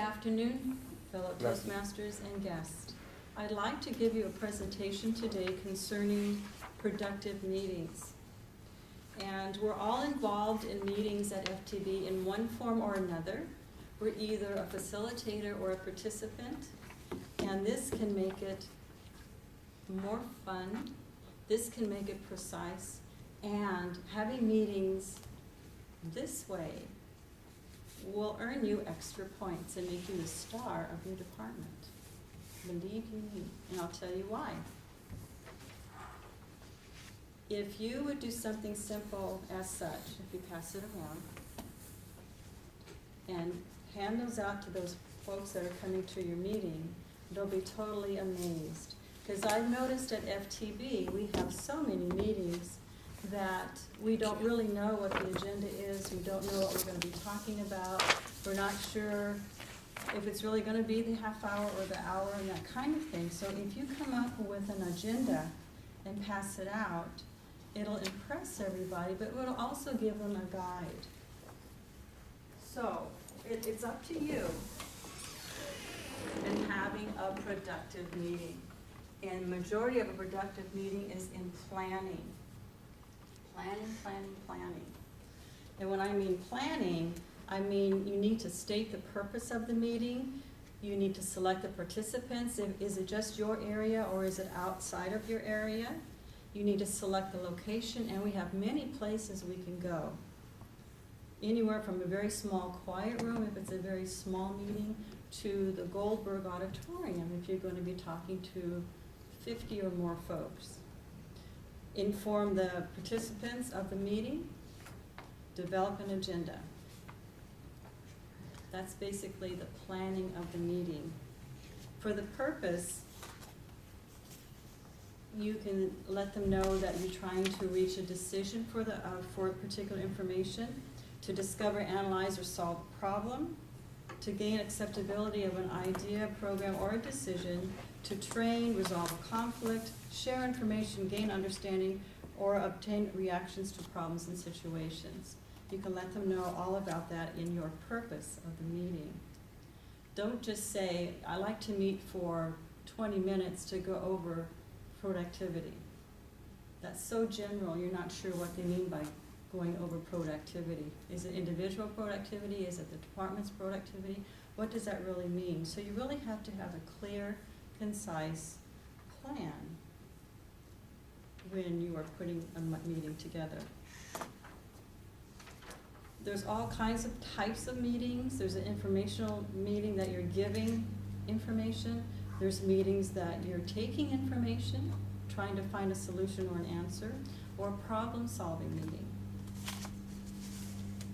afternoon, fellow Toastmasters and guests. I'd like to give you a presentation today concerning productive meetings. And we're all involved in meetings at FTB in one form or another. We're either a facilitator or a participant, and this can make it more fun. This can make it precise, and having meetings this way will earn you extra points and make you the star of your department. Believe you me, and I'll tell you why. If you would do something simple as such, if you pass it around, and hand those out to those folks that are coming to your meeting, they'll be totally amazed. Because I've noticed at FTB, we have so many meetings that we don't really know what the agenda is, we don't know what we're going to be talking about, we're not sure if it's really going to be the half hour or the hour and that kind of thing. So if you come up with an agenda and pass it out, it'll impress everybody, but it'll also give them a guide. So it's up to you in having a productive meeting. And the majority of a productive meeting is in planning. Planning. And when I mean planning, I mean you need to state the purpose of the meeting. You need to select the participants. Is it just your area or is it outside of your area? You need to select the location, and we have many places we can go. Anywhere from a very small quiet room, if it's a very small meeting, to the Goldberg Auditorium, if you're going to be talking to 50 or more folks. Inform the participants of the meeting, develop an agenda. That's basically the planning of the meeting. For the purpose, you can let them know that you're trying to reach a decision for particular information, to discover, analyze, or solve a problem, to gain acceptability of an idea, program, or a decision, to train, resolve a conflict, share information, gain understanding, or obtain reactions to problems and situations. You can let them know all about that in your purpose of the meeting. Don't just say, I like to meet for 20 minutes to go over productivity. That's so general, you're not sure what they mean by going over productivity. Is it individual productivity? Is it the department's productivity? What does that really mean? So you really have to have a clear, concise plan when you are putting a meeting together. There's all kinds of types of meetings. There's an informational meeting that you're giving information. There's meetings that you're taking information, trying to find a solution or an answer, or a problem-solving meeting.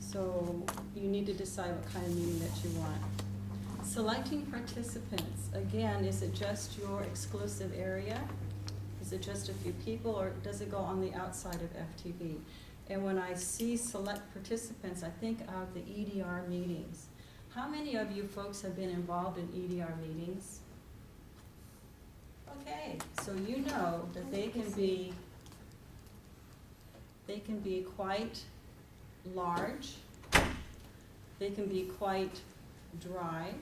So you need to decide what kind of meeting that you want. Selecting participants. Again, is it just your exclusive area? Is it just a few people, or does it go on the outside of FTB? And when I see select participants, I think of the EDR meetings. How many of you folks have been involved in EDR meetings? Okay, so you know that they can be quite large, they can be quite dry,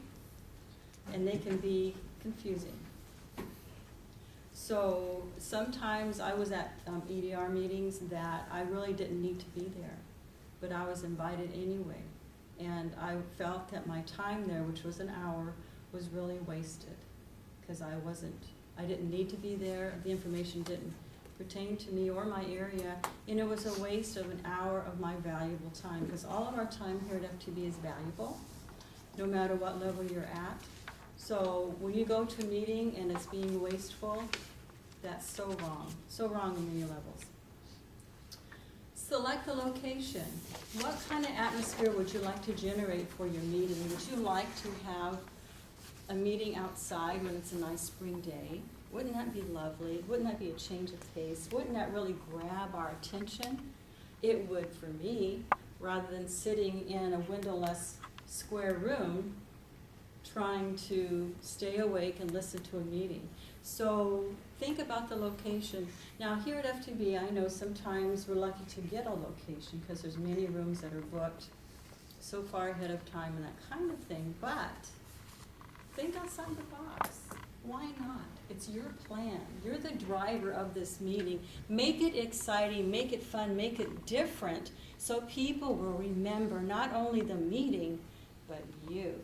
and they can be confusing. So sometimes I was at EDR meetings that I really didn't need to be there, but I was invited anyway. And I felt that my time there, which was an hour, was really wasted because I didn't need to be there. The information didn't pertain to me or my area, and it was a waste of an hour of my valuable time, because all of our time here at FTB is valuable, no matter what level you're at. So when you go to a meeting and it's being wasteful, that's so wrong on many levels. Select the location. What kind of atmosphere would you like to generate for your meeting? Would you like to have a meeting outside when it's a nice spring day? Wouldn't that be lovely? Wouldn't that be a change of pace? Wouldn't that really grab our attention? It would for me, rather than sitting in a windowless square room trying to stay awake and listen to a meeting. So think about the location. Now here at FTB, I know sometimes we're lucky to get a location because there's many rooms that are booked so far ahead of time and that kind of thing, but Think outside the box. Why not? It's your plan. You're the driver of this meeting. Make it exciting, make it fun, make it different, so people will remember not only the meeting, but you.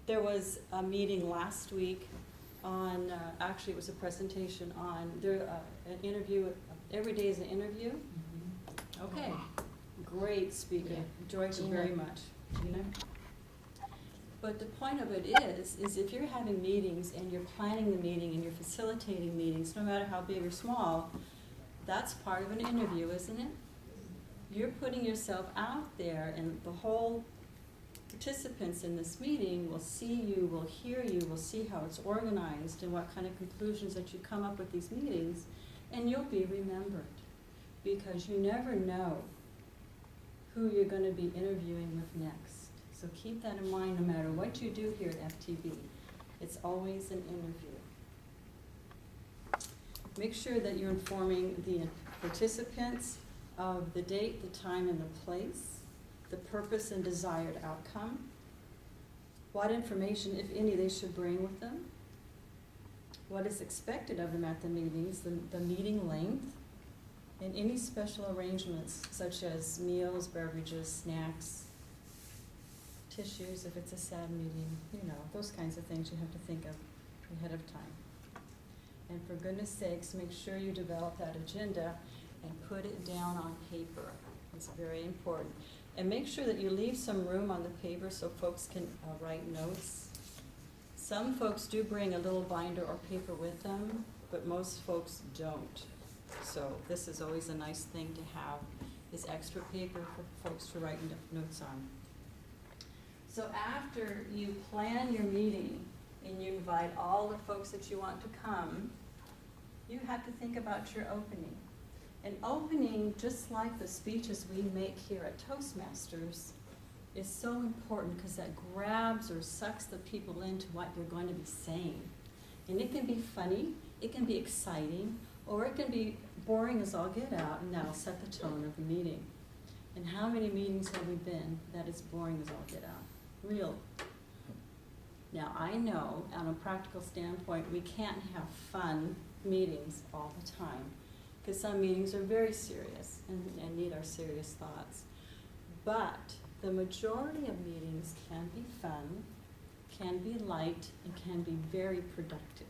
There was a meeting last week on, actually it was a presentation on, an interview, every day is an interview. Okay, great speaker, enjoyed her very much. Gina? But the point of it is if you're having meetings and you're planning the meeting and you're facilitating meetings, no matter how big or small, that's part of an interview, isn't it? You're putting yourself out there, and the whole participants in this meeting will see you, will hear you, will see how it's organized and what kind of conclusions that you come up with these meetings, and you'll be remembered, because you never know who you're going to be interviewing with next. So keep that in mind no matter what you do here at FTB. It's always an interview. Make sure that you're informing the participants of the date, the time, and the place, the purpose and desired outcome, what information, if any, they should bring with them, what is expected of them at the meetings, the meeting length, and any special arrangements such as meals, beverages, snacks, tissues if it's a sad meeting, those kinds of things you have to think of ahead of time. And for goodness sakes, make sure you develop that agenda and put it down on paper. It's very important. And make sure that you leave some room on the paper so folks can write notes. Some folks do bring a little binder or paper with them, but most folks don't. So this is always a nice thing to have, is extra paper for folks to write notes on. So after you plan your meeting and you invite all the folks that you want to come, you have to think about your opening. And opening, just like the speeches we make here at Toastmasters, is so important because that grabs or sucks the people into what you're going to be saying. And it can be funny, it can be exciting, or it can be boring as all get out, and that'll set the tone of the meeting. And how many meetings have we been that is boring as all get out? Real. Now, I know, on a practical standpoint, we can't have fun meetings all the time, because some meetings are very serious and need our serious thoughts. But the majority of meetings can be fun, can be light, and can be very productive.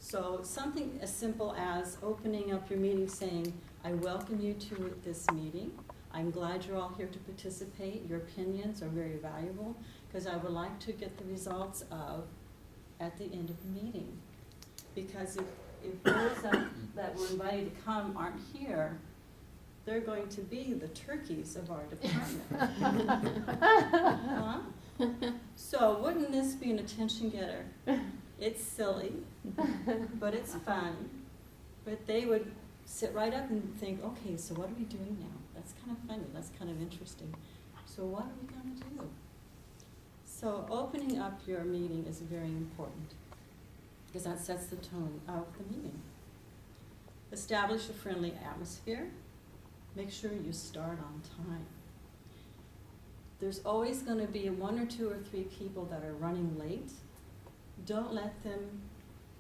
So something as simple as opening up your meeting saying, I welcome you to this meeting. I'm glad you're all here to participate. Your opinions are very valuable, because I would like to get the results of at the end of the meeting. Because if those that were invited to come aren't here, they're going to be the turkeys of our department. Huh? So wouldn't this be an attention getter? It's silly, but it's fun. But they would sit right up and think, okay, so what are we doing now? That's kind of funny, that's kind of interesting. So what are we going to do? So opening up your meeting is very important, because that sets the tone of the meeting. Establish a friendly atmosphere. Make sure you start on time. There's always going to be 1 or 2 or 3 people that are running late. Don't let them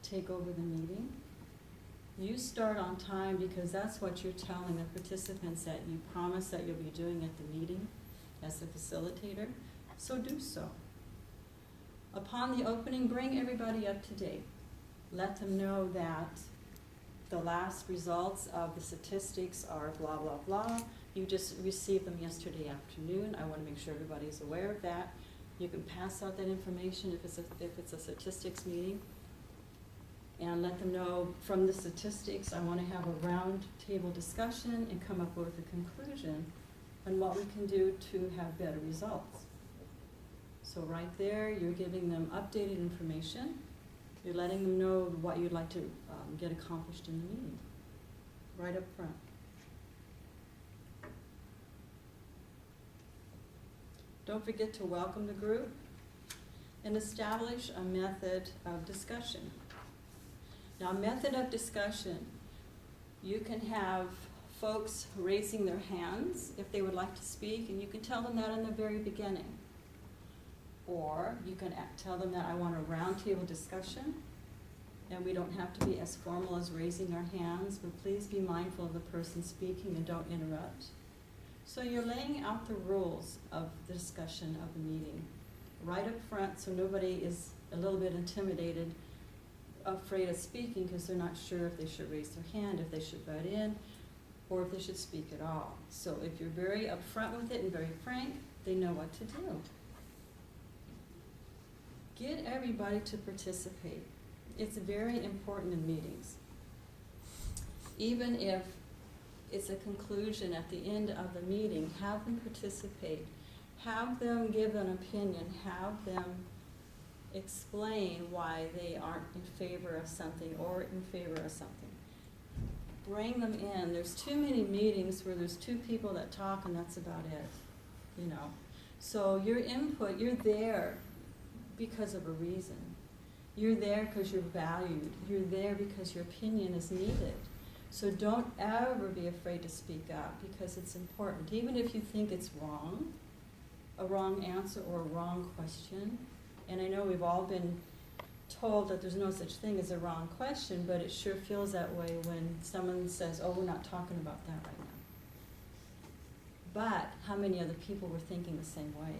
take over the meeting. You start on time, because that's what you're telling the participants that you promise that you'll be doing at the meeting as the facilitator. So do so. Upon the opening, bring everybody up to date. Let them know that the last results of the statistics are blah, blah, blah. You just received them yesterday afternoon. I want to make sure everybody's aware of that. You can pass out that information if it's a statistics meeting. And let them know from the statistics, I want to have a round table discussion and come up with a conclusion on what we can do to have better results. So right there, you're giving them updated information. You're letting them know what you'd like to get accomplished in the meeting, right up front. Don't forget to welcome the group and establish a method of discussion. Now, method of discussion, you can have folks raising their hands if they would like to speak, and you can tell them that in the very beginning. Or you can tell them that I want a roundtable discussion, and we don't have to be as formal as raising our hands, but please be mindful of the person speaking and don't interrupt. So you're laying out the rules of the discussion of the meeting right up front, so nobody is a little bit intimidated, afraid of speaking because they're not sure if they should raise their hand, if they should butt in, or if they should speak at all. So if you're very upfront with it and very frank, they know what to do. Get everybody to participate. It's very important in meetings. Even if it's a conclusion at the end of the meeting, have them participate. Have them give an opinion. Have them explain why they aren't in favor of something or in favor of something. Bring them in. There's too many meetings where there's two people that talk and that's about it, you know. So your input, you're there because of a reason. You're there because you're valued. You're there because your opinion is needed. So don't ever be afraid to speak up because it's important. Even if you think it's wrong, a wrong answer or a wrong question, and I know we've all been told that there's no such thing as a wrong question, but it sure feels that way when someone says, oh, we're not talking about that right now. But how many other people were thinking the same way?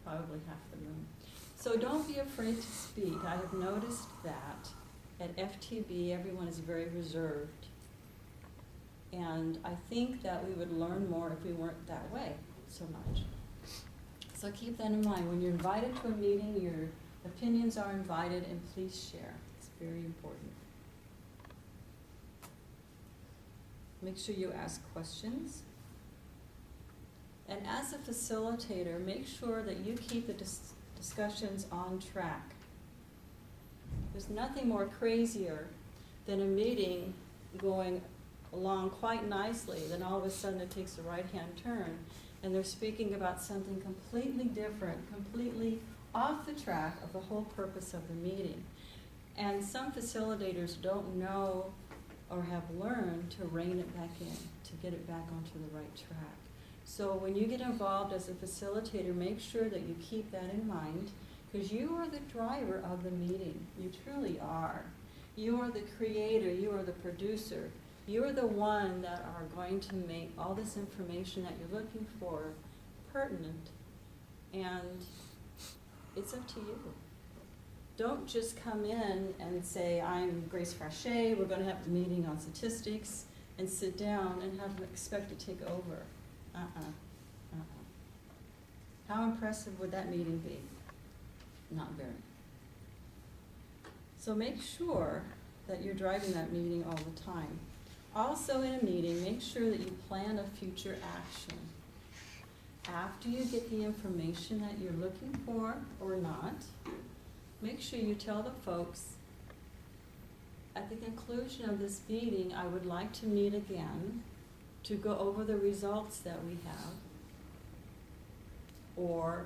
Probably half the room. So don't be afraid to speak. I have noticed that at FTB, everyone is very reserved. And I think that we would learn more if we weren't that way so much. So keep that in mind. When you're invited to a meeting, your opinions are invited, and please share. It's very important. Make sure you ask questions. And as a facilitator, make sure that you keep the discussions on track. There's nothing more crazier than a meeting going along quite nicely, then all of a sudden it takes a right-hand turn, and they're speaking about something completely different, completely off the track of the whole purpose of the meeting. And some facilitators don't know or have learned to rein it back in, to get it back onto the right track. So when you get involved as a facilitator, make sure that you keep that in mind, because you are the driver of the meeting. You truly are. You are the creator. You are the producer. You are the one that are going to make all this information that you're looking for pertinent. And it's up to you. Don't just come in and say, I'm Grace Frasche, we're going to have a meeting on statistics, and sit down and have them expect to take over. How impressive would that meeting be? Not very. So make sure that you're driving that meeting all the time. Also in a meeting, make sure that you plan a future action. After you get the information that you're looking for or not, make sure you tell the folks, at the conclusion of this meeting, I would like to meet again to go over the results that we have. Or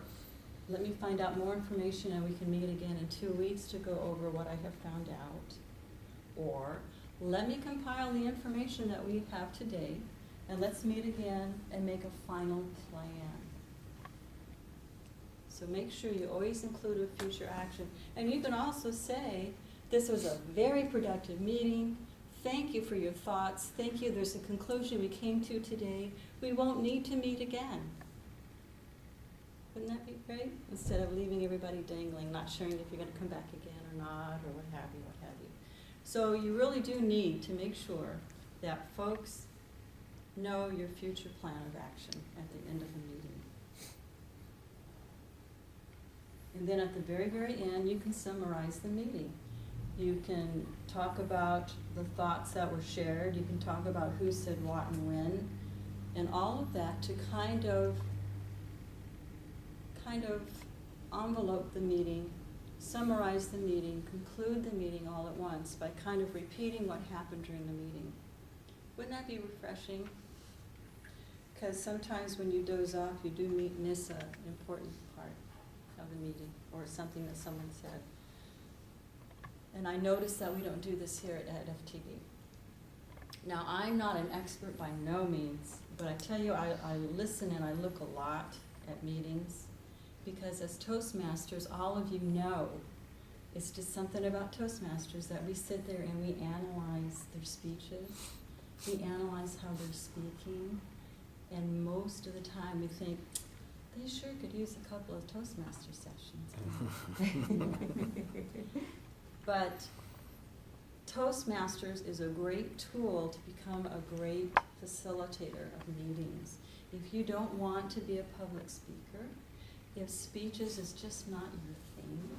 let me find out more information and we can meet again in 2 weeks to go over what I have found out. Or let me compile the information that we have today and let's meet again and make a final plan. So make sure you always include a future action. And you can also say, this was a very productive meeting. Thank you for your thoughts. Thank you. There's a conclusion we came to today. We won't need to meet again. Wouldn't that be great? Instead of leaving everybody dangling, not sharing if you're going to come back again or not, or what have you, what have you. So you really do need to make sure that folks know your future plan of action at the end of the meeting. And then at the very, very end, you can summarize the meeting. You can talk about the thoughts that were shared. You can talk about who said what and when, and all of that to kind of envelope the meeting, summarize the meeting, conclude the meeting all at once by kind of repeating what happened during the meeting. Wouldn't that be refreshing? Because sometimes when you doze off, you do miss an important part of the meeting or something that someone said. And I notice that we don't do this here at FTB. Now, I'm not an expert by no means, but I tell you, I listen and I look a lot at meetings. because as Toastmasters, all of you know, it's just something about Toastmasters that we sit there and we analyze their speeches, we analyze how they're speaking, and most of the time we think, they sure could use a couple of Toastmaster sessions. But Toastmasters is a great tool to become a great facilitator of meetings. If you don't want to be a public speaker, if speeches is just not your thing,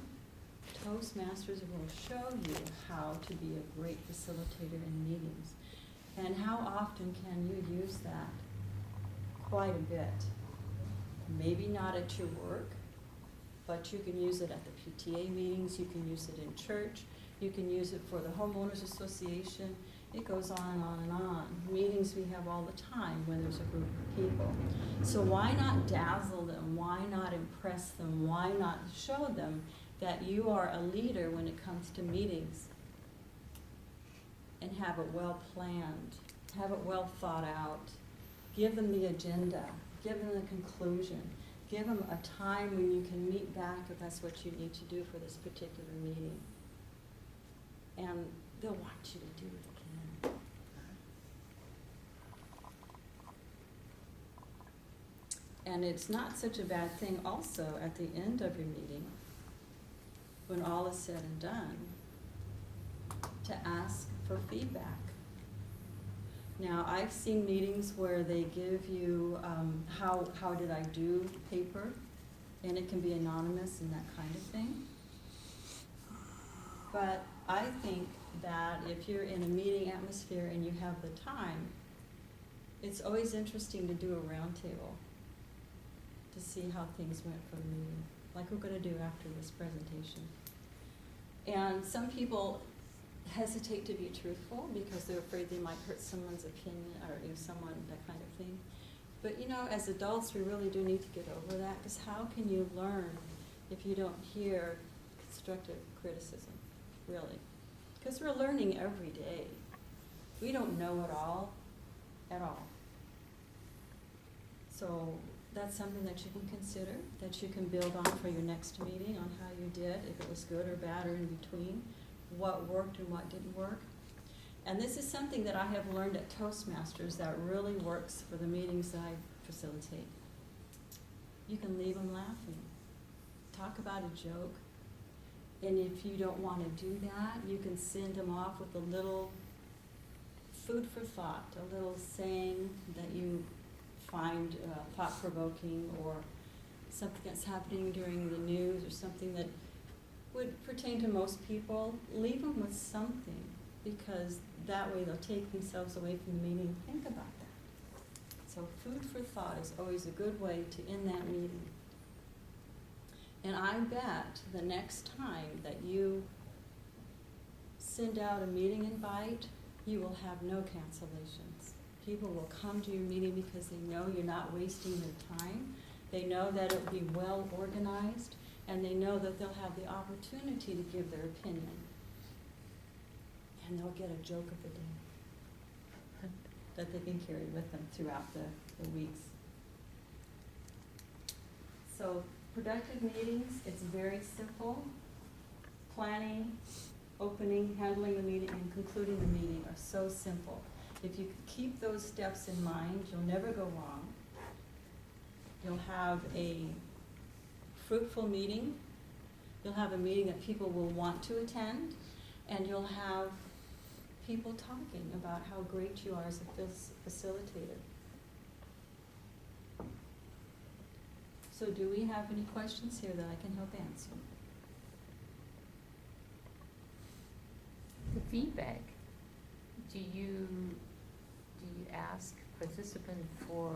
Toastmasters will show you how to be a great facilitator in meetings. And how often can you use that? Quite a bit. Maybe not at your work, but you can use it at the PTA meetings, you can use it in church, you can use it for the homeowners association. It goes on and on and on. Meetings we have all the time when there's a group of people. So why not dazzle them? Why not impress them? Why not show them that you are a leader when it comes to meetings? And have it well planned, have it well thought out. Give them the agenda, give them the conclusion, give them a time when you can meet back if that's what you need to do for this particular meeting. And they'll want you to do it again. And it's not such a bad thing also at the end of your meeting, when all is said and done, to ask for feedback. Now, I've seen meetings where they give you how did I do paper, and it can be anonymous and that kind of thing. But I think that if you're in a meeting atmosphere and you have the time, it's always interesting to do a roundtable to see how things went for the meeting, like we're going to do after this presentation. And some people hesitate to be truthful because they're afraid they might hurt someone's opinion or someone, that kind of thing. But as adults, we really do need to get over that, because how can you learn if you don't hear constructive criticism, really? Because we're learning every day. We don't know it all, at all. So that's something that you can consider, that you can build on for your next meeting, on how you did, if it was good or bad or in between, what worked and what didn't work. And this is something that I have learned at Toastmasters that really works for the meetings that I facilitate. You can leave them laughing. Talk about a joke. And if you don't want to do that, you can send them off with a little food for thought, a little saying that you find thought-provoking, or something that's happening during the news, or something that would pertain to most people. Leave them with something, because that way they'll take themselves away from the meeting. Think about that. So food for thought is always a good way to end that meeting. And I bet the next time that you send out a meeting invite, you will have no cancellations. People will come to your meeting because they know you're not wasting their time. They know that it will be well organized, and they know that they'll have the opportunity to give their opinion. And they'll get a joke of the day that they can carry with them throughout the weeks. So productive meetings, it's very simple. Planning, opening, handling the meeting, and concluding the meeting are so simple. If you keep those steps in mind, you'll never go wrong. You'll have a fruitful meeting. You'll have a meeting that people will want to attend, and you'll have people talking about how great you are as a facilitator. So do we have any questions here that I can help answer? The feedback, do you ask participants for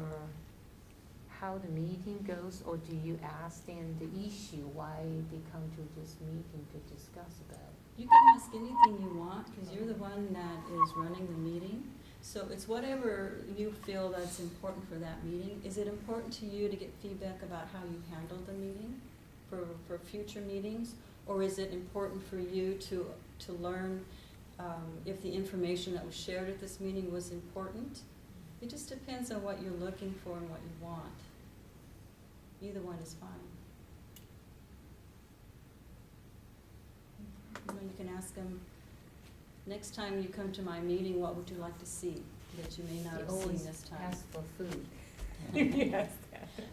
how the meeting goes, or do you ask them the issue, why they come to this meeting to discuss about? You can ask anything you want, because you're the one that is running the meeting. So it's whatever you feel that's important for that meeting. Is it important to you to get feedback about how you handled the meeting for future meetings? Or is it important for you to learn if the information that was shared at this meeting was important? It just depends on what you're looking for and what you want. Either one is fine. ask them, next time you come to my meeting, what would you like to see that you may not They have seen always this time? ask for food. Yes.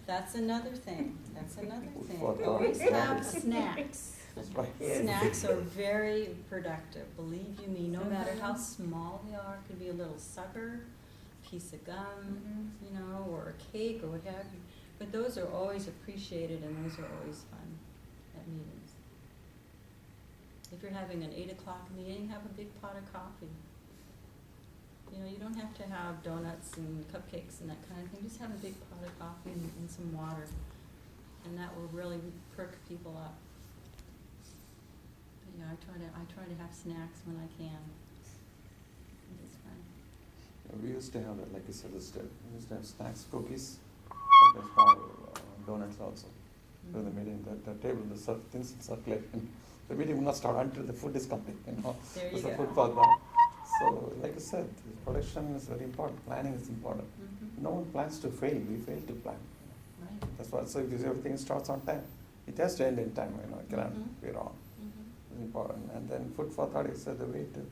That's another thing, that's another thing. For thought. Always have snacks. That's right. Yes. Snacks are very productive, believe you me, no matter how small they are. It could be a little sucker, piece of gum, you know, or a cake or what have you. But those are always appreciated and those are always fun at meetings. If you're having an 8 o'clock meeting, have a big pot of coffee. You know, you don't have to have donuts and cupcakes and that kind of thing. Just have a big pot of coffee and some water. And that will really perk people up. But yeah, I try to have snacks when I can. It's fun. We used to have that, like you said, we used to have snacks, cookies, sometimes small donuts also. During the meeting, the table, the things circulate. The meeting will not start until the food is complete, you know. There you It's a go. food for thought. So, like I said, production is very important, planning is important. Mhm. No one plans to fail, we fail to plan. Right. That's why, so if everything starts on time, it has to end in time, you know, it cannot Mhm. be wrong. Mhm. It's important. And then food for thought is the way to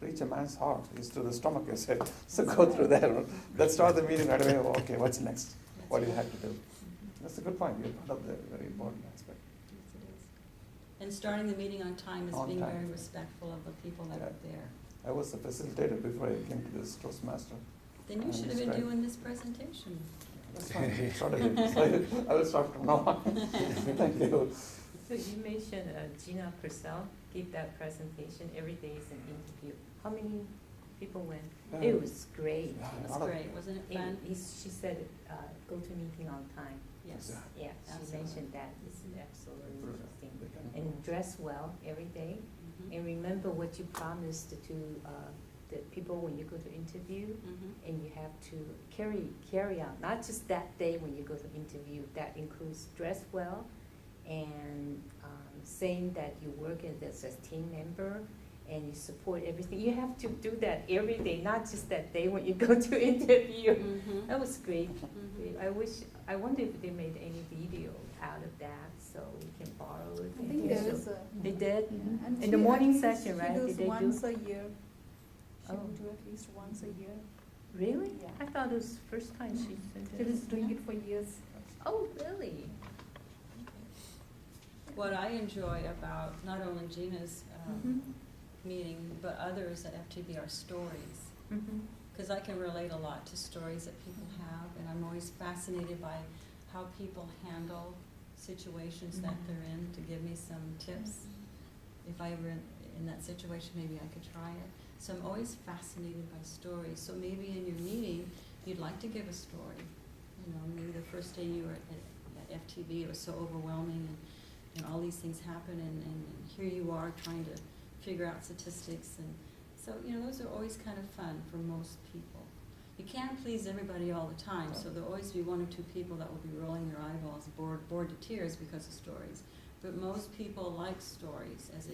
reach a man's heart is through the stomach, you said. So go through there. Let's start the meeting right away. Okay, what's next? That's What do you right. have to do? Mhm. That's a good point. You're part of the very important aspect. Yes, it is. And starting the meeting on time is On being time. very respectful of the people that Yeah. are there. I was a facilitator before I came to this Toastmaster. Then you should have been That's right. doing this presentation. That's fine. We started it. So I will start from now on. Thank you. So you mentioned Gina Purcell gave that presentation, every day is an interview. How many people went? It was great. Yeah, It a was lot of- great, wasn't it fun? She said, go to meeting on time. Yes. Yeah. Yeah, she Absolutely. mentioned that. It's absolutely interesting. They can- And dress well every day. Mhm. And remember what you promised to the people when you go to interview. Mhm. And you have to carry out, not just that day when you go to interview, that includes dress well and saying that you work as a team member and you support everything. You have to do that every day, not just that day when you go to interview. Mhm. That was great. Mhm. I wonder if they made any video out of that, so we can borrow it. I think and there show- is a. They did? Yeah, and In the she- morning I think session, right? She Did does they do? once a year. She Oh. will do at least once a year. Really? Yeah. I thought it was the first time she did She it. is doing it for years. Oh, really? What I enjoy about not only Gina's Mhm. meeting, but others at FTB are stories. Mm-hmm. Because I can relate a lot to stories that people have, and I'm always fascinated by how people handle situations that Mhm. they're in, to give me some tips. If I were in that situation, maybe I could try it. So I'm always fascinated by stories. So maybe in your meeting, you'd like to give a story. You know, maybe the first day you were at FTB, it was so overwhelming, and all these things happen, and here you are trying to figure out statistics, and so, you know, those are always kind of fun for most people. You can't please everybody all the time, so there'll always be one or two people that will be rolling their eyeballs, bored to tears because of stories. But most people like stories as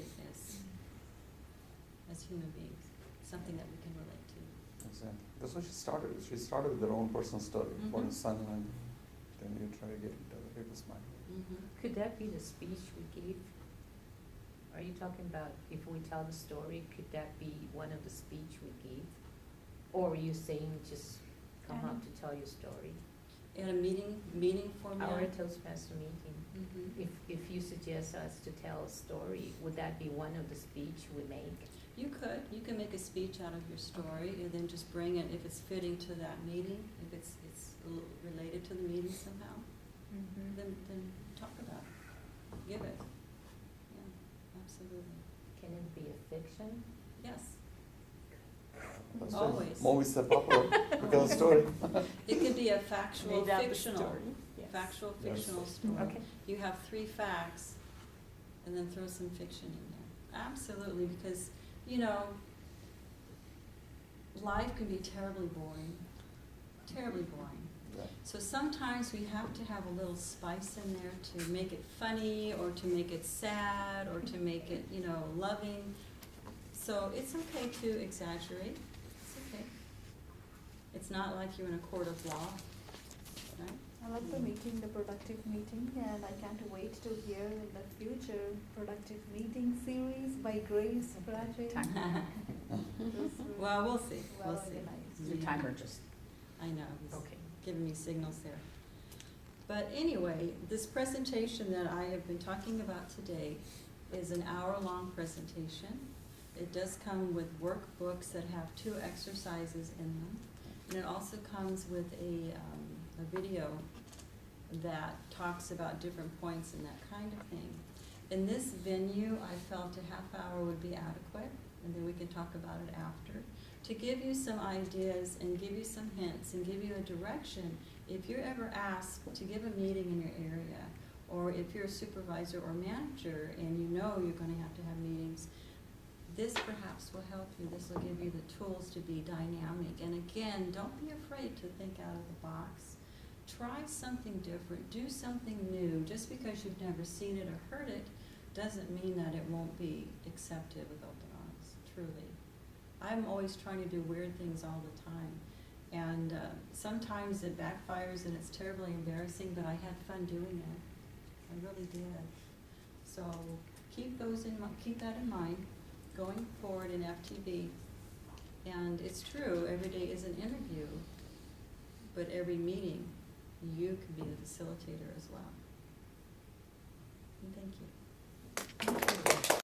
human beings, something that we can relate to. Exactly. That's what she started. She started with her own personal story for her Mhm. son, and then you try to get into other people's mind. Could that be the speech we gave? Are you talking about if we tell the story, could that be one of the speech we gave? Or are you saying just come out to tell your story? In a meeting format. Our Toastmaster meeting, Mhm. if you suggest us to tell a story, would that be one of the speech we make? You can make a speech out of your story, and then just bring it, if it's fitting to that meeting, if it's related to the meeting somehow, then talk about it, give it. Yeah, absolutely. Can it be a fiction? Yes, That's why Always. movies are popular because of story. it could be a factual, Made up fictional, story. Yes. factual, Yes. fictional story. Okay. You have 3 facts, and then throw some fiction in there. Absolutely, because, you know, life can be terribly boring, terribly boring. Yeah. So sometimes we have to have a little spice in there to make it funny, or to make it sad, or to make it, you know, loving. So it's okay to exaggerate, it's okay. It's not like you're in a court of law, right? I like the meeting, the productive meeting, and I can't wait to hear in the future productive meeting series by Grace Frasche. Well, we'll see, we'll Well see. organized. Is your timer just, I know, he's okay. giving me signals there. But anyway, this presentation that I have been talking about today is an hour-long presentation. It does come with workbooks that have 2 exercises in them. And it also comes with a video that talks about different points and that kind of thing. In this venue, I felt a half hour would be adequate, and then we can talk about it after, to give you some ideas and give you some hints and give you a direction. If you're ever asked to give a meeting in your area, or if you're a supervisor or manager and you know you're going to have meetings, this perhaps will help you. This will give you the tools to be dynamic. And again, don't be afraid to think out of the box. Try something different. Do something new. Just because you've never seen it or heard it doesn't mean that it won't be accepted with open arms, truly. I'm always trying to do weird things all the time. And sometimes it backfires and it's terribly embarrassing, but I had fun doing it. I really did. So keep that in mind going forward in FTB. And it's true, every day is an interview, but every meeting, you can be the facilitator as well. And thank you.